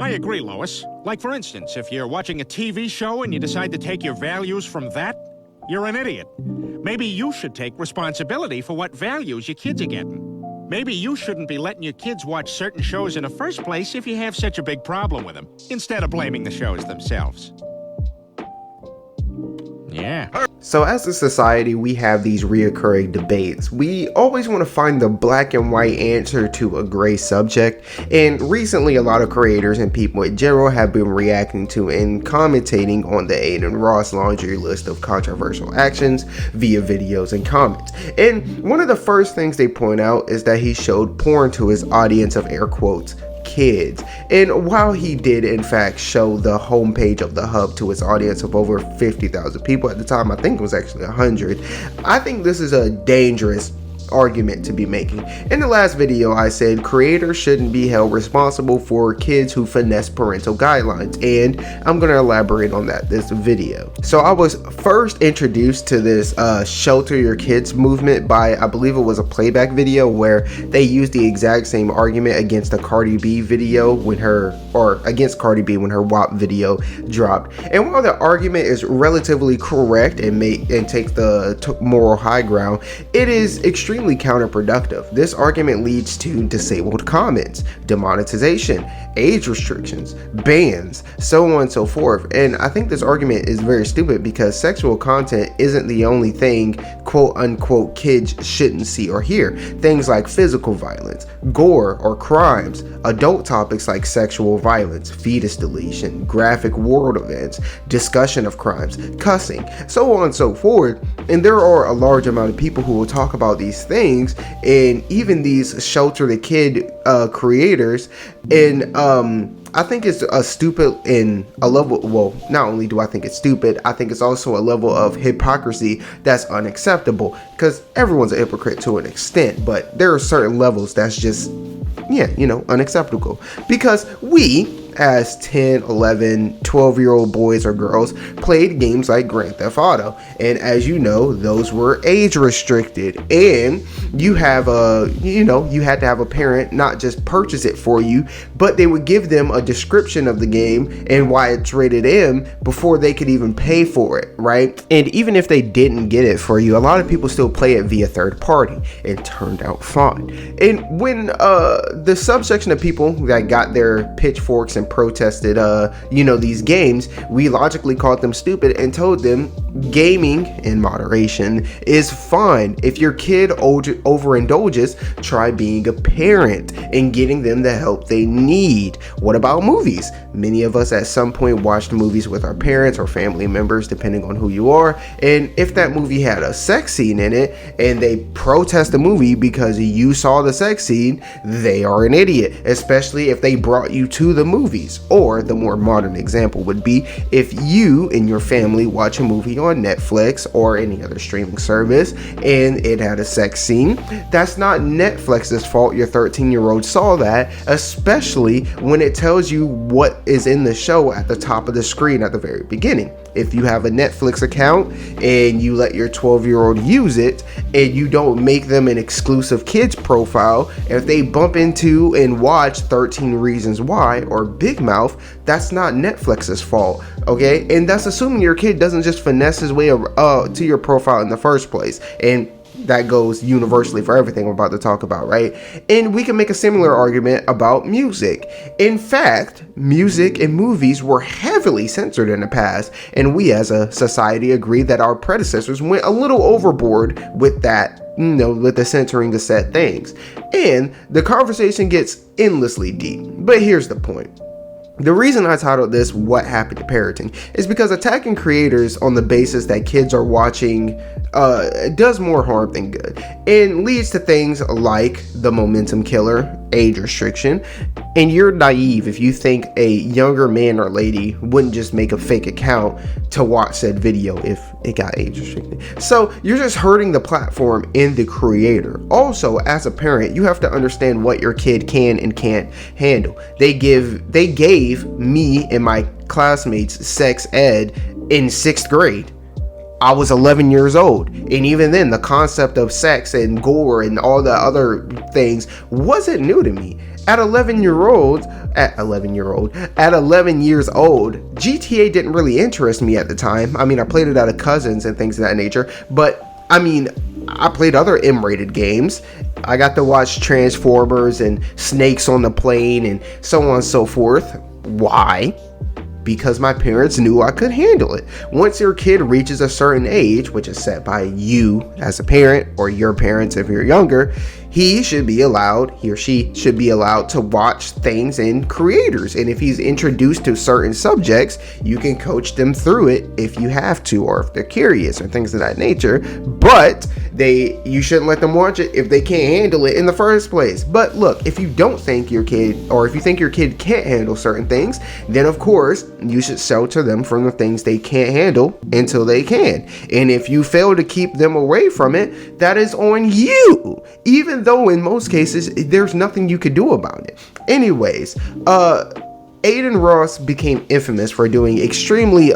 I agree, Lois. Like, for instance, if you're watching a TV show and you decide to take your values from that, you're an idiot. Maybe you should take responsibility for what values your kids are getting. Maybe you shouldn't be letting your kids watch certain shows in the first place if you have such a big problem with them, instead of blaming the shows themselves. Yeah. So as a society, we have these reoccurring debates. We always want to find the black and white answer to a gray subject, and recently a lot of creators and people in general have been reacting to and commentating on the Adin Ross laundry list of controversial actions via videos and comments. And one of the first things they point out is that he showed porn to his audience of air quotes kids. And while he did in fact show the homepage of the hub to his audience of over 50,000 people at the time, I think it was actually 100, I think this is a dangerous argument to be making. In the last video, I said creators shouldn't be held responsible for kids who finesse parental guidelines, and I'm going to elaborate on that this video. So I was first introduced to this shelter your kids movement by, I believe it was a playback video where they used the exact same argument against the Cardi B video against Cardi B when her WAP video dropped. And while the argument is relatively correct and takes the moral high ground, it is extremely counterproductive. This argument leads to disabled comments, demonetization, age restrictions, bans, so on and so forth. And I think this argument is very stupid because sexual content isn't the only thing quote unquote kids shouldn't see or hear. Things like physical violence, gore or crimes, adult topics like sexual violence, fetus deletion, graphic world events, discussion of crimes, cussing, so on and so forth. And there are a large amount of people who will talk about these things, and even these shelter the kid creators. And I think it's a stupid in a level. Well, not only do I think it's stupid, I think it's also a level of hypocrisy that's unacceptable, because everyone's a hypocrite to an extent, but there are certain levels that's just, unacceptable. Because we, as 10, 11, 12-year-old boys or girls, played games like Grand Theft Auto, and as you know, those were age restricted, and you had to have a parent not just purchase it for you, but they would give them a description of the game and why it's rated M before they could even pay for it, right? And even if they didn't get it for you, a lot of people still play it via third party. It turned out fine. And when the subsection of people that got their pitchforks and protested these games, we logically called them stupid and told them gaming in moderation is fine. If your kid overindulges, try being a parent and getting them the help they need. What about movies? Many of us at some point watched movies with our parents or family members, depending on who you are, and if that movie had a sex scene in it and they protest the movie because you saw the sex scene, they are an idiot, especially if they brought you to the movies. Or the more modern example would be if you and your family watch a movie on Netflix or any other streaming service and it had a sex scene, that's not Netflix's fault your 13-year-old saw that, especially when it tells you what is in the show at the top of the screen at the very beginning. If you have a Netflix account and you let your 12-year-old use it and you don't make them an exclusive kids profile, if they bump into and watch 13 Reasons Why or Big Mouth, that's not Netflix's fault, okay? And that's assuming your kid doesn't just finesse his way to your profile in the first place. And that goes universally for everything we're about to talk about, right? And we can make a similar argument about music. In fact, music and movies were heavily censored in the past, and we as a society agree that our predecessors went a little overboard with that, with the censoring of said things. And the conversation gets endlessly deep. But here's the point. The reason I titled this What Happened to Parenting is because attacking creators on the basis that kids are watching does more harm than good, and leads to things like the momentum killer, age restriction. And you're naive if you think a younger man or lady wouldn't just make a fake account to watch said video if it got age restricted. So you're just hurting the platform and the creator. Also, as a parent, you have to understand what your kid can and can't handle. They gave me and my classmates sex ed in 6th grade. I was 11 years old, and even then the concept of sex and gore and all the other things wasn't new to me. At 11 years old, at 11 years old, GTA didn't really interest me at the time. I mean, I played it out of cousins and things of that nature, but I mean, I played other M-rated games. I got to watch Transformers and Snakes on the Plane and so on and so forth. Why? Because my parents knew I could handle it. Once your kid reaches a certain age, which is set by you as a parent or your parents if you're younger, he or she should be allowed to watch things in creators. And if he's introduced to certain subjects, you can coach them through it if you have to, or if they're curious or things of that nature. But you shouldn't let them watch it if they can't handle it in the first place. But look, if you don't think your kid, or if you think your kid can't handle certain things, then of course you should shelter them from the things they can't handle until they can. And if you fail to keep them away from it, that is on you, even though in most cases there's nothing you could do about it. Anyways, Adin Ross became infamous for doing extremely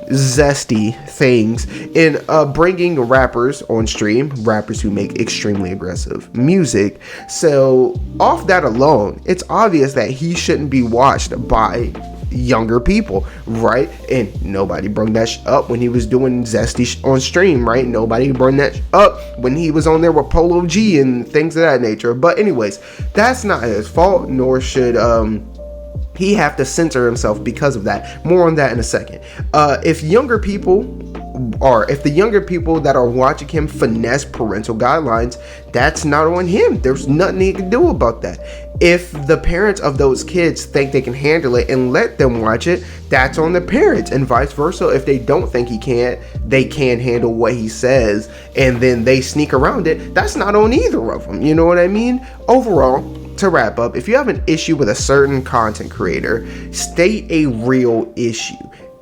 zesty things in bringing rappers on stream, rappers who make extremely aggressive music. So off that alone, it's obvious that he shouldn't be watched by younger people, right? And nobody brought that up when he was doing zesty on stream, right? Nobody brought that up when he was on there with Polo G and things of that nature. But anyways, that's not his fault, nor should he have to censor himself because of that. More on that in a second. If the younger people that are watching him finesse parental guidelines, that's not on him. There's nothing he can do about that. If the parents of those kids think they can handle it and let them watch it, that's on the parents, and vice versa. If they don't think they can handle what he says, and then they sneak around it, that's not on either of them. You know what I mean? Overall, to wrap up, if you have an issue with a certain content creator, state a real issue.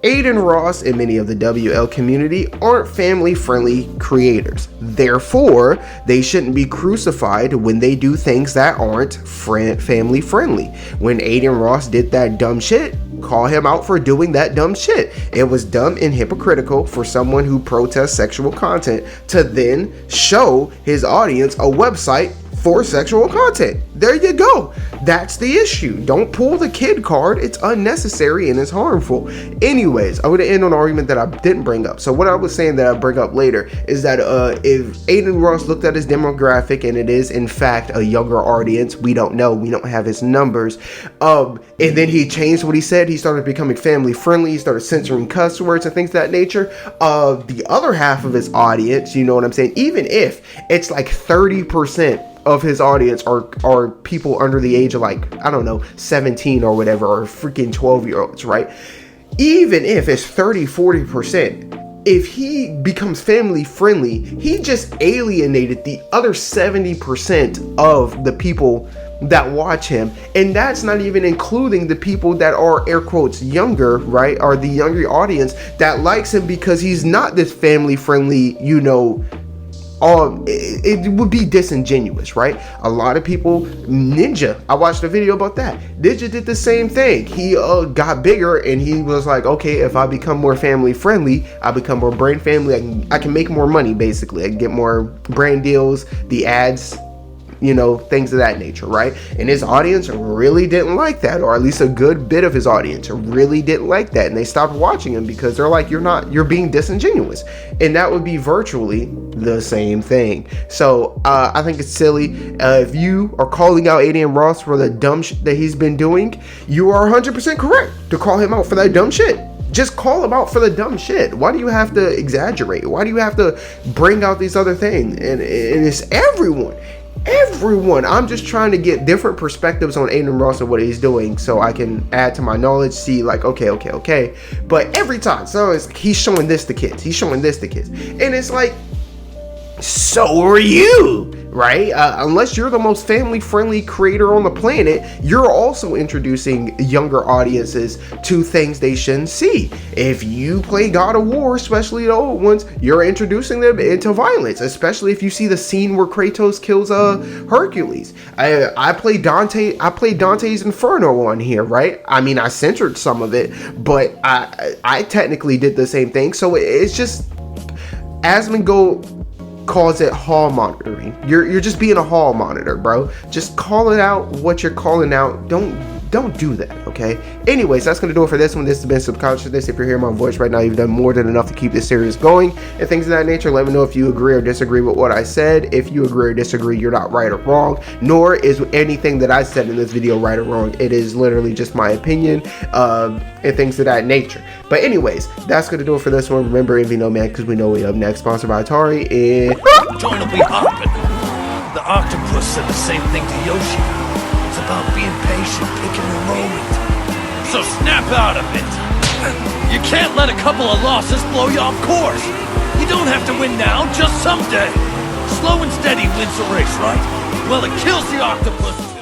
Adin Ross and many of the WL community aren't family-friendly creators. Therefore, they shouldn't be crucified when they do things that aren't family-friendly. When Adin Ross did that dumb shit, call him out for doing that dumb shit. It was dumb and hypocritical for someone who protests sexual content to then show his audience a website for sexual content. There you go. That's the issue. Don't pull the kid card. It's unnecessary and it's harmful. Anyways, I'm going to end on an argument that I didn't bring up. So what I was saying that I'll bring up later is that if Adin Ross looked at his demographic and it is in fact a younger audience, we don't know. We don't have his numbers. And then he changed what he said. He started becoming family friendly. He started censoring cuss words and things of that nature. The other half of his audience, you know what I'm saying? Even if it's like 30% of his audience are people under the age of, like, I don't know, 17 or whatever, or freaking 12-year-olds, right? Even if it's 30-40%, if he becomes family friendly, he just alienated the other 70% of the people that watch him. And that's not even including the people that are air quotes younger, right? Or the younger audience that likes him because he's not this family friendly, you know. It would be disingenuous, right? A lot of people, Ninja, I watched a video about that. Ninja did the same thing. He got bigger and he was like, okay, if I become more family friendly, I become more brand family, I can make more money, basically. I can get more brand deals, the ads, you know, things of that nature, right? And his audience really didn't like that, or at least a good bit of his audience really didn't like that, and they stopped watching him because they're like, you're being disingenuous. And that would be virtually the same thing. So I think it's silly. If you are calling out Adin Ross for the dumb shit that he's been doing, you are 100% correct to call him out for that dumb shit. Just call him out for the dumb shit. Why do you have to exaggerate? Why do you have to bring out these other things? And it's everyone. I'm just trying to get different perspectives on Adin Ross and what he's doing so I can add to my knowledge, see like, okay. But every time, so it's like, he's showing this to kids. And it's like, so are you, right? Unless you're the most family-friendly creator on the planet, you're also introducing younger audiences to things they shouldn't see. If you play God of War, especially the old ones, you're introducing them into violence, especially if you see the scene where Kratos kills Hercules. I played Dante's Inferno on here, right? I mean, I censored some of it, but I technically did the same thing. So it's just, Asmongold calls it hall monitoring. You're just being a hall monitor, bro. Just call it out what you're calling out. Don't Don't do that, okay? Anyways, that's gonna do it for this one. This has been Subconsciousness. If you're hearing my voice right now, you've done more than enough to keep this series going and things of that nature. Let me know if you agree or disagree with what I said. If you agree or disagree, you're not right or wrong, nor is anything that I said in this video right or wrong. It is literally just my opinion and things of that nature. But anyways, that's gonna do it for this one. Remember, Envy No Man, because we know we up next. Sponsored by Atari, and joint will be hopping. The octopus said the same thing to Yoshi. It's about being patient, picking your moment. So snap out of it. You can't let a couple of losses blow you off course. You don't have to win now, just someday. Slow and steady wins the race, right? Well, it kills the octopus.